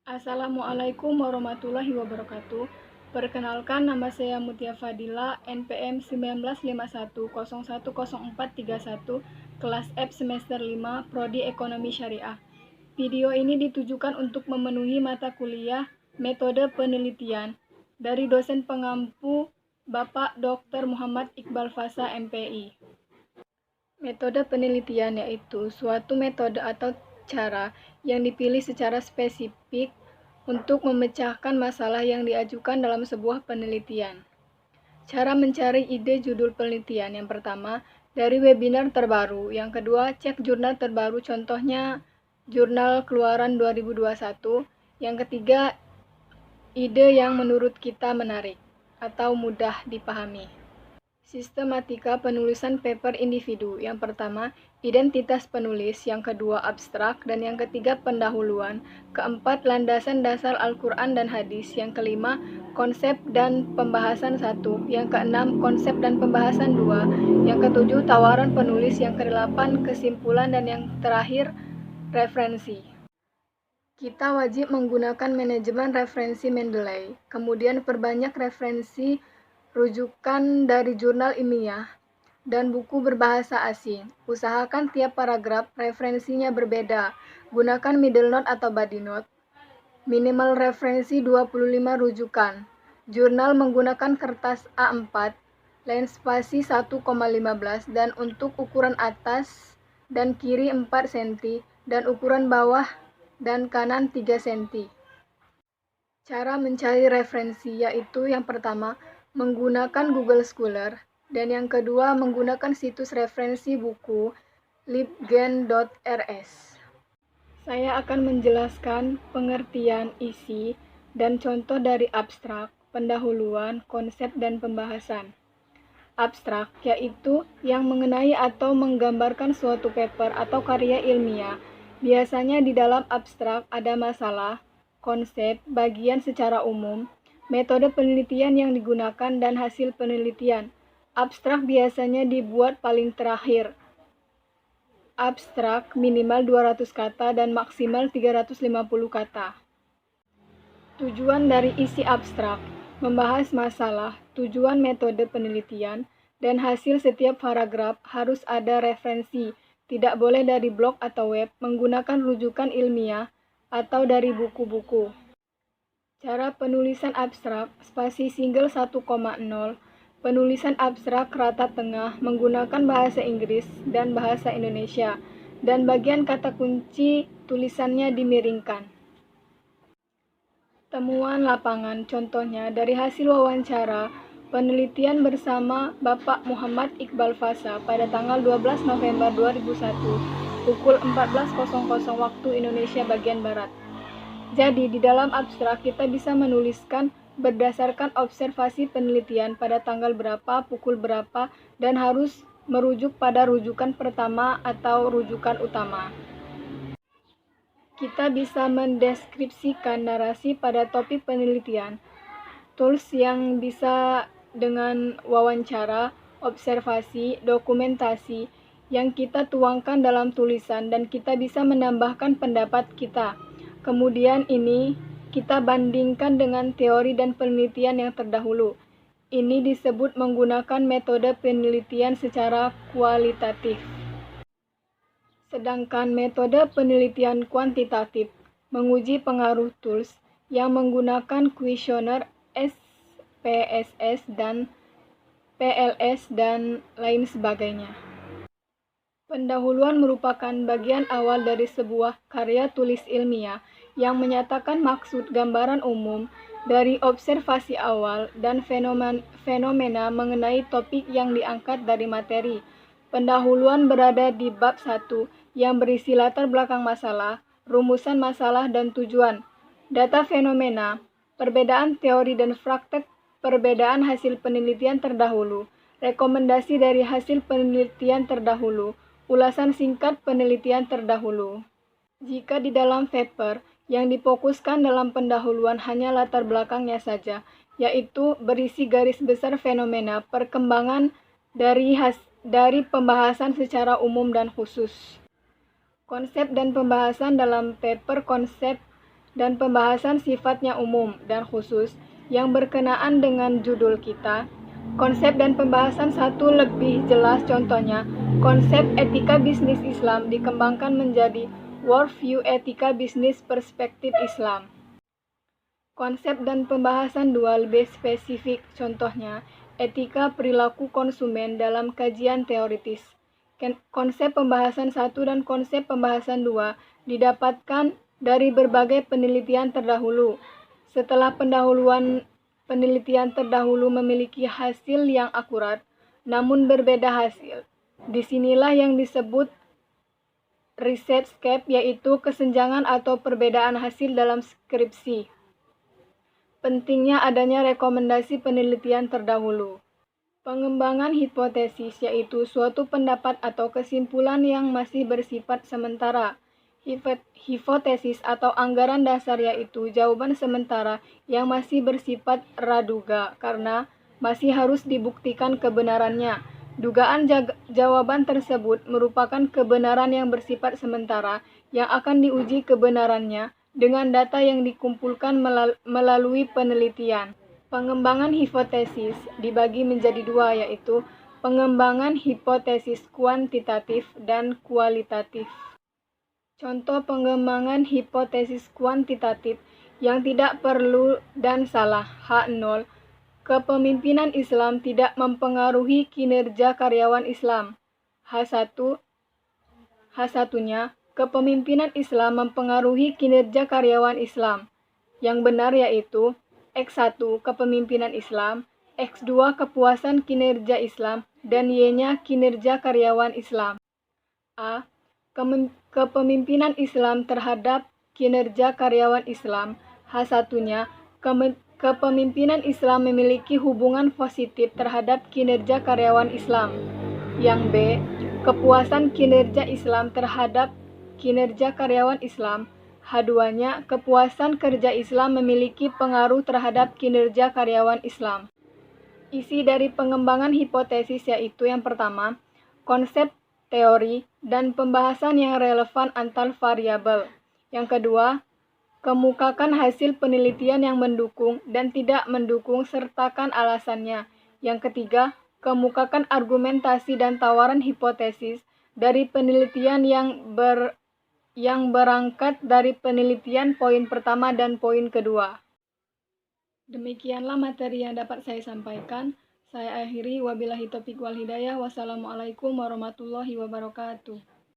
Assalamualaikum warahmatullahi wabarakatuh. Perkenalkan, nama saya Mutia Fadila, NPM 1951010431, kelas F semester 5, Prodi Ekonomi Syariah. Video ini ditujukan untuk memenuhi mata kuliah Metode Penelitian dari dosen pengampu Bapak Dr. Muhammad Iqbal Fasa, MPI. Metode penelitian yaitu suatu metode atau cara yang dipilih secara spesifik untuk memecahkan masalah yang diajukan dalam sebuah penelitian. Cara mencari ide judul penelitian: yang pertama, dari webinar terbaru. Yang kedua, cek jurnal terbaru, contohnya jurnal keluaran 2021. Yang ketiga, ide yang menurut kita menarik atau mudah dipahami. Sistematika penulisan paper individu. Yang pertama, identitas penulis. Yang kedua, abstrak. Dan yang ketiga, pendahuluan. Keempat, landasan dasar Al-Quran dan hadis. Yang kelima, konsep dan pembahasan 1. Yang keenam, konsep dan pembahasan 2. Yang ketujuh, tawaran penulis. Yang kedelapan, kesimpulan. Dan yang terakhir, referensi. Kita wajib menggunakan manajemen referensi Mendeley. Kemudian perbanyak referensi rujukan dari jurnal ilmiah dan buku berbahasa asing. Usahakan tiap paragraf referensinya berbeda. Gunakan middle note atau body note. Minimal referensi 25 rujukan. Jurnal menggunakan kertas A4, lens spasi 1,15 dan untuk ukuran atas dan kiri 4 cm dan ukuran bawah dan kanan 3 cm. Cara mencari referensi yaitu yang pertama, menggunakan Google Scholar, dan yang kedua menggunakan situs referensi buku libgen.rs. Saya akan menjelaskan pengertian isi dan contoh dari abstrak, pendahuluan, konsep, dan pembahasan. Abstrak yaitu yang mengenai atau menggambarkan suatu paper atau karya ilmiah. Biasanya di dalam abstrak ada masalah, konsep, bagian secara umum, metode penelitian yang digunakan, dan hasil penelitian. Abstrak biasanya dibuat paling terakhir. Abstrak minimal 200 kata dan maksimal 350 kata. Tujuan dari isi abstrak: membahas masalah, tujuan metode penelitian, dan hasil setiap paragraf. Harus ada referensi, tidak boleh dari blog atau web, menggunakan rujukan ilmiah, atau dari buku-buku. Cara penulisan abstrak: spasi single 1,0, penulisan abstrak rata tengah, menggunakan bahasa Inggris dan bahasa Indonesia, dan bagian kata kunci tulisannya dimiringkan. Temuan lapangan, contohnya dari hasil wawancara penelitian bersama Bapak Muhammad Iqbal Fasa pada tanggal 12 November 2001 pukul 14.00 waktu Indonesia bagian Barat. Jadi, di dalam abstrak kita bisa menuliskan berdasarkan observasi penelitian pada tanggal berapa, pukul berapa, dan harus merujuk pada rujukan pertama atau rujukan utama. Kita bisa mendeskripsikan narasi pada topik penelitian. Tools yang bisa dengan wawancara, observasi, dokumentasi yang kita tuangkan dalam tulisan, dan kita bisa menambahkan pendapat kita. Kemudian ini kita bandingkan dengan teori dan penelitian yang terdahulu. Ini disebut menggunakan metode penelitian secara kualitatif. Sedangkan metode penelitian kuantitatif menguji pengaruh tools yang menggunakan kuesioner SPSS dan PLS dan lain sebagainya. Pendahuluan merupakan bagian awal dari sebuah karya tulis ilmiah yang menyatakan maksud gambaran umum dari observasi awal dan fenomena mengenai topik yang diangkat dari materi. Pendahuluan berada di bab 1 yang berisi latar belakang masalah, rumusan masalah, dan tujuan, data fenomena, perbedaan teori dan praktek, perbedaan hasil penelitian terdahulu, rekomendasi dari hasil penelitian terdahulu, ulasan singkat penelitian terdahulu. Jika di dalam paper yang difokuskan dalam pendahuluan hanya latar belakangnya saja, yaitu berisi garis besar fenomena perkembangan dari pembahasan secara umum dan khusus. Konsep dan pembahasan dalam paper konsep dan pembahasan sifatnya umum dan khusus yang berkenaan dengan judul kita. Konsep dan pembahasan satu lebih jelas, contohnya, konsep etika bisnis Islam dikembangkan menjadi worldview etika bisnis perspektif Islam. Konsep dan pembahasan dua lebih spesifik, contohnya, etika perilaku konsumen dalam kajian teoritis. Konsep pembahasan 1 dan konsep pembahasan 2 didapatkan dari berbagai penelitian terdahulu. Setelah pendahuluan penelitian terdahulu memiliki hasil yang akurat, namun berbeda hasil. Disinilah yang disebut research gap, yaitu kesenjangan atau perbedaan hasil dalam skripsi. Pentingnya adanya rekomendasi penelitian terdahulu. Pengembangan hipotesis yaitu suatu pendapat atau kesimpulan yang masih bersifat sementara. Hipotesis atau anggaran dasar yaitu jawaban sementara yang masih bersifat praduga karena masih harus dibuktikan kebenarannya. Dugaan jawaban tersebut merupakan kebenaran yang bersifat sementara yang akan diuji kebenarannya dengan data yang dikumpulkan melalui penelitian. Pengembangan hipotesis dibagi menjadi dua, yaitu pengembangan hipotesis kuantitatif dan kualitatif. Contoh pengembangan hipotesis kuantitatif yang tidak perlu dan salah. H0. Kepemimpinan Islam tidak mempengaruhi kinerja karyawan Islam. H1. H1-nya, kepemimpinan Islam mempengaruhi kinerja karyawan Islam. Yang benar yaitu X1 kepemimpinan Islam, X2 kepuasan kinerja Islam, dan Y-nya kinerja karyawan Islam. A. Kepemimpinan Islam terhadap kinerja karyawan Islam. H1-nya, kepemimpinan Islam memiliki hubungan positif terhadap kinerja karyawan Islam. Yang B. Kepuasan kinerja Islam terhadap kinerja karyawan Islam. H2-nya, kepuasan kerja Islam memiliki pengaruh terhadap kinerja karyawan Islam. Isi dari pengembangan hipotesis yaitu yang pertama, konsep, teori, dan pembahasan yang relevan antar variabel. Yang kedua, kemukakan hasil penelitian yang mendukung dan tidak mendukung sertakan alasannya. Yang ketiga, kemukakan argumentasi dan tawaran hipotesis dari penelitian yang berangkat dari penelitian poin pertama dan poin kedua. Demikianlah materi yang dapat saya sampaikan. Saya akhiri, wabillahi taufiq wal hidayah. Wassalamualaikum warahmatullahi wabarakatuh.